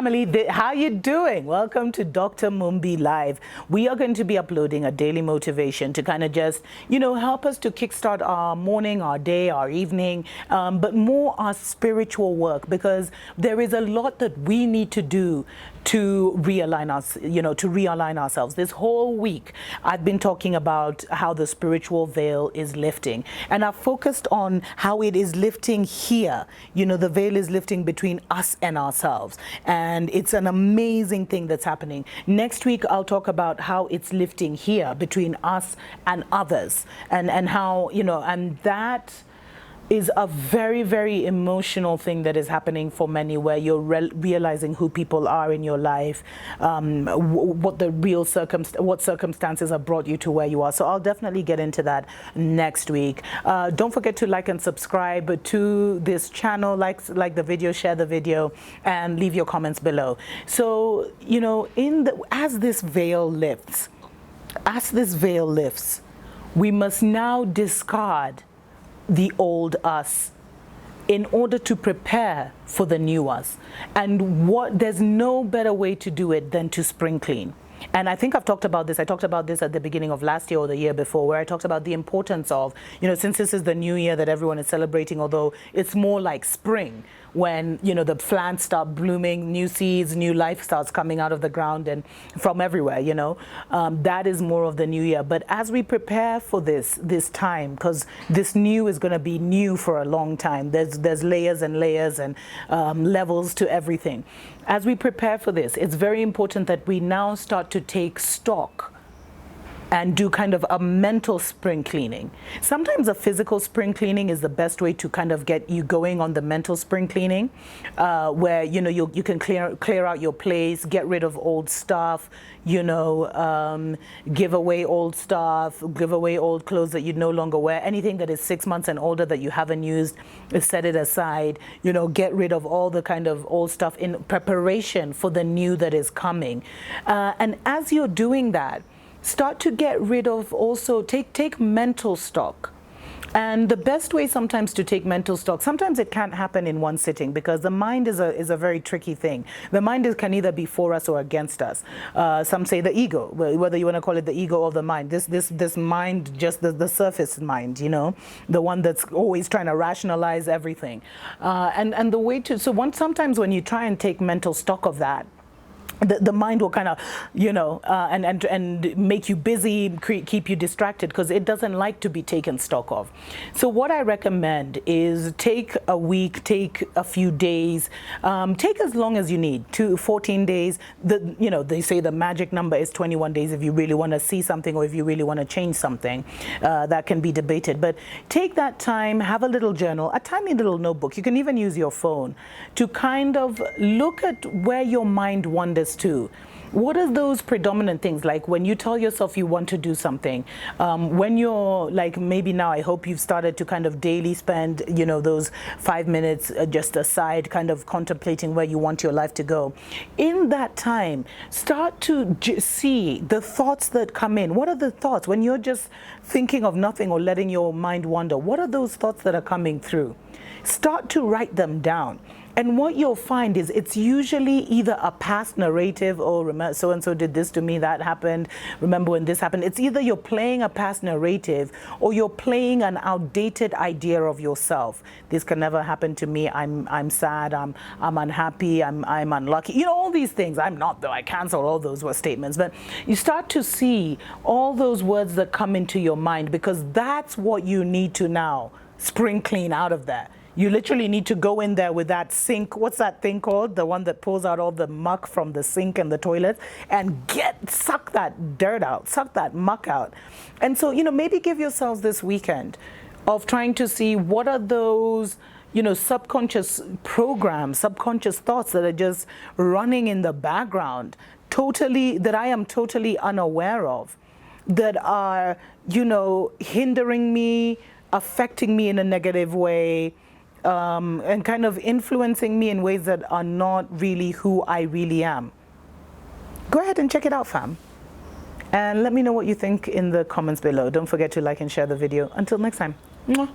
family, how you doing? Welcome to Dr. Mumbi Live. We are going to be uploading a daily motivation to kind of just, help us to kickstart our morning, our day, our evening, but more our spiritual work, because there is a lot that we need to do to realign us, to realign ourselves. This whole week, I've been talking about how the spiritual veil is lifting, and I've focused on how it is lifting here. The veil is lifting between us and ourselves, and it's an amazing thing that's happening. Next week, I'll talk about how it's lifting here between us and others, and how, and that is a very, very emotional thing that is happening for many, where you're realizing who people are in your life, what the real circumstances have brought you to where you are. So I'll definitely get into that next week. Don't forget to like and subscribe to this channel, like the video, share the video, and leave your comments below. So, as this veil lifts, we must now discard the old us in order to prepare for the new us. And there's no better way to do it than to spring clean. And I think I've talked about this. I talked about this at the beginning of last year or the year before, where I talked about the importance of, since this is the new year that everyone is celebrating, although it's more like spring, when, the plants start blooming, new seeds, new life starts coming out of the ground and from everywhere, that is more of the new year. But as we prepare for this time, because this new is going to be new for a long time, there's layers and layers and levels to everything. As we prepare for this, it's very important that we now start to take stock and do kind of a mental spring cleaning. Sometimes a physical spring cleaning is the best way to kind of get you going on the mental spring cleaning, where you can clear out your place, get rid of old stuff, give away old stuff, give away old clothes that you no longer wear. Anything that is 6 months and older that you haven't used, set it aside. Get rid of all the kind of old stuff in preparation for the new that is coming. And as you're doing that, start to get rid of, also take mental stock. And the best way sometimes to take mental stock, sometimes it can't happen in one sitting, because the mind is a very tricky thing. The mind can either be for us or against us. Some say the ego, whether you want to call it the ego or the mind. This mind, just the surface mind, the one that's always trying to rationalize everything. And the way to, sometimes when you try and take mental stock of that, the mind will kind of, and make you busy, keep you distracted, because it doesn't like to be taken stock of. So what I recommend is take a week, take a few days, take as long as you need, 14 days. They say the magic number is 21 days if you really want to see something, or if you really want to change something. That can be debated. But take that time, have a little journal, a tiny little notebook. You can even use your phone to kind of look at where your mind wanders to. What are those predominant things? Like when you tell yourself you want to do something, when you're like, maybe now I hope you've started to kind of daily spend, those 5 minutes just aside, kind of contemplating where you want your life to go. In that time, start to see the thoughts that come in. What are the thoughts when you're just thinking of nothing or letting your mind wander? What are those thoughts that are coming through? Start to write them down. And what you'll find is it's usually either a past narrative, or remember so-and-so did this to me, that happened, remember when this happened. It's either you're playing a past narrative, or you're playing an outdated idea of yourself. This can never happen to me. I'm sad, I'm unhappy, I'm unlucky. All these things. I'm not, though. I cancel all those were statements. But you start to see all those words that come into your mind, because that's what you need to now spring clean out of there. You literally need to go in there with that sink. What's that thing called? The one that pulls out all the muck from the sink and the toilet, and suck that dirt out, suck that muck out. And so, maybe give yourselves this weekend of trying to see what are those, subconscious programs, subconscious thoughts that are just running in the background, that I am totally unaware of, that are, hindering me, affecting me in a negative way, and kind of influencing me in ways that are not really who I really am. Go ahead and check it out, fam. And let me know what you think in the comments below. Don't forget to like and share the video. Until next time. Mwah.